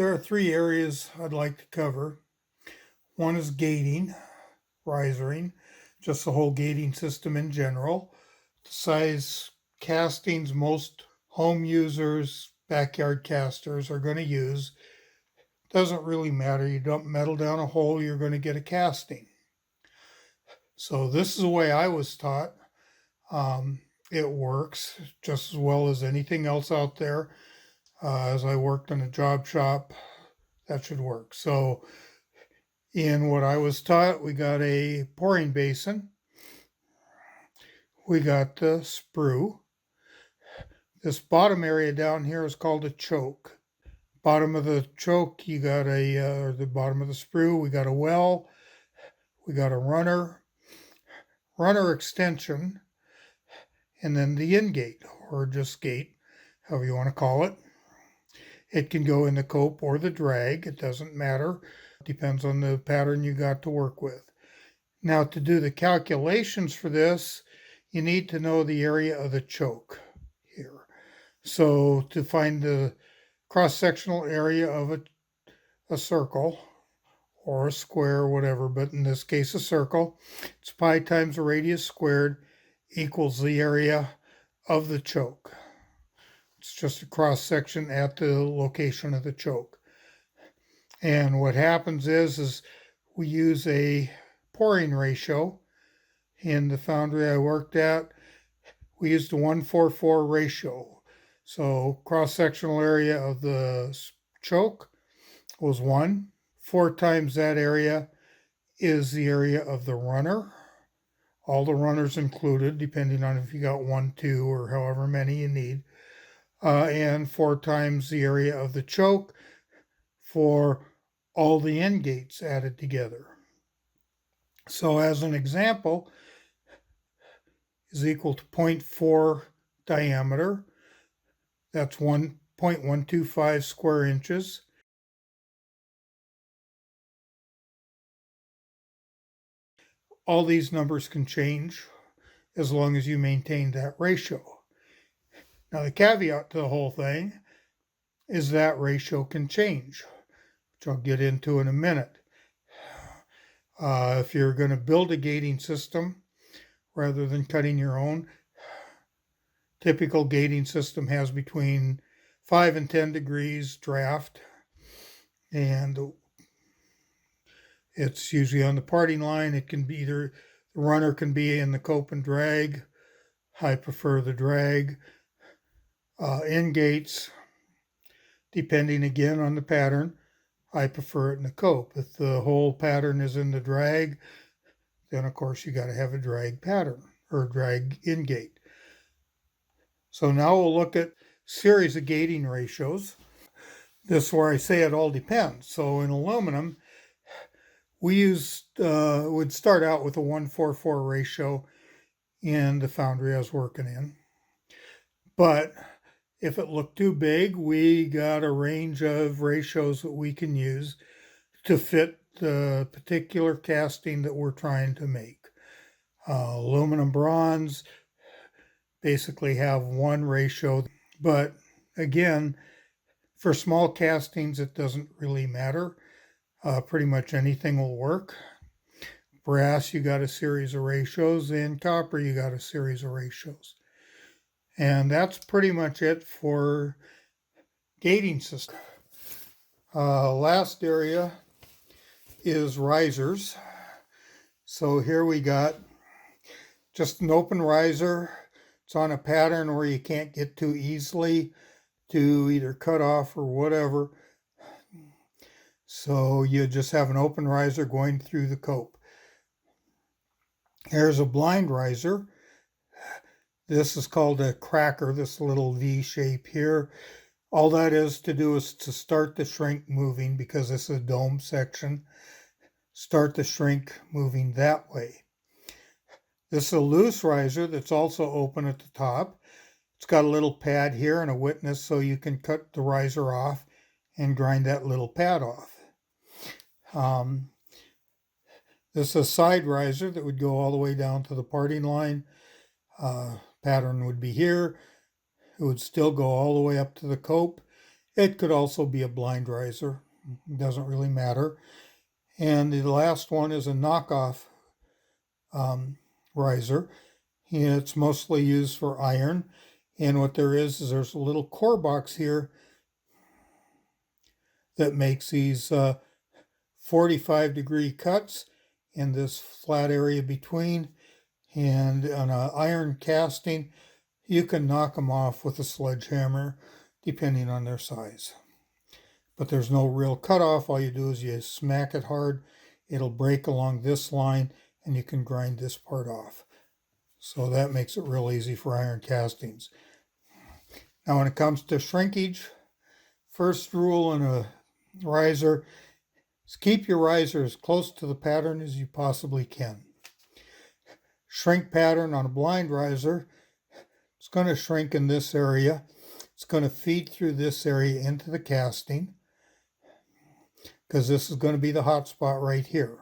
There are three areas I'd like to cover. One is gating, risering, just the whole gating system in general. The size castings most home users, backyard casters are going to use. Doesn't really matter. You dump metal down a hole, you're going to get a casting. So this is the way I was taught. It works just as well as anything else out there. As I worked in a job shop, that should work. So in what I was taught, we got a pouring basin. We got the sprue. This bottom area down here is called a choke. Bottom of the choke, you got or the bottom of the sprue, we got a well, we got a runner extension, and then the in gate, or just gate, however you want to call it. It can go in the cope or the drag. It doesn't matter. It depends on the pattern you got to work with. Now, to do the calculations for this, you need to know the area of the choke here. So to find the cross-sectional area of a circle or a square or whatever, but in this case a circle, it's pi times the radius squared equals the area of the choke. It's just a cross-section at the location of the choke. And what happens is we use a pouring ratio. In the foundry I worked at, we used a 1:4:4 ratio. So cross-sectional area of the choke was 1. 4 times that area is the area of the runner. All the runners included, depending on if you got 1, 2, or however many you need. And 4 times the area of the choke for all the end gates added together. So as an example, is equal to 0.4 diameter. That's 1.125 square inches. All these numbers can change as long as you maintain that ratio. Now the caveat to the whole thing is that ratio can change, which I'll get into in a minute. If you're going to build a gating system rather than cutting your own, typical gating system has between 5 and 10 degrees draft, and it's usually on the parting line. It can be either the runner can be in the cope and drag. I prefer the drag. End gates, depending again on the pattern, I prefer it in the cope. If the whole pattern is in the drag, then of course you got to have a drag pattern or drag in gate. So now we'll look at series of gating ratios. This is where I say it all depends. So in aluminum, we would start out with a 1:4:4 ratio in the foundry I was working in. But if it looked too big, we got a range of ratios that we can use to fit the particular casting that we're trying to make. Aluminum bronze basically have one ratio, but again, for small castings, it doesn't really matter. Pretty much anything will work. Brass, you got a series of ratios, and copper, you got a series of ratios. And that's pretty much it for gating system. Last area is risers. So here we got just an open riser. It's on a pattern where you can't get too easily to either cut off or whatever. So you just have an open riser going through the cope. Here's a blind riser. This is called a cracker, this little V shape here. All that is to do is to start the shrink moving, because this is a dome section. Start the shrink moving that way. This is a loose riser that's also open at the top. It's got a little pad here and a witness so you can cut the riser off and grind that little pad off. This is a side riser that would go all the way down to the parting line. Pattern would be here. It would still go all the way up to the cope, It could also be a blind riser. It doesn't really matter. And the last one is a knockoff riser. It's mostly used for iron. And what there is there's a little core box here that makes these 45-degree cuts in this flat area between. And on an iron casting, you can knock them off with a sledgehammer, depending on their size. But there's no real cutoff. All you do is you smack it hard. It'll break along this line, and you can grind this part off. So that makes it real easy for iron castings. Now when it comes to shrinkage, first rule in a riser is keep your riser as close to the pattern as you possibly can. Shrink pattern on a blind riser, it's going to shrink in this area. It's going to feed through this area into the casting, because this is going to be the hot spot right here.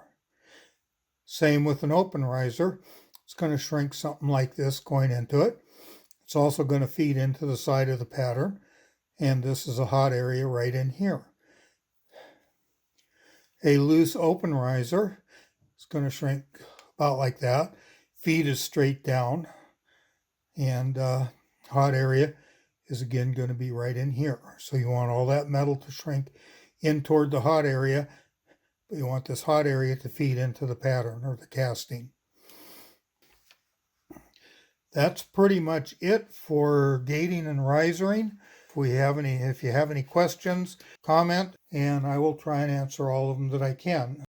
Same with an open riser. It's going to shrink something like this going into it. It's also going to feed into the side of the pattern, and this is a hot area right in here. A loose open riser is going to shrink about like that. Feed is straight down, and hot area is again going to be right in here. So you want all that metal to shrink in toward the hot area, but you want this hot area to feed into the pattern or the casting. That's pretty much it for gating and risering. If you have any questions, comment, and I will try and answer all of them that I can.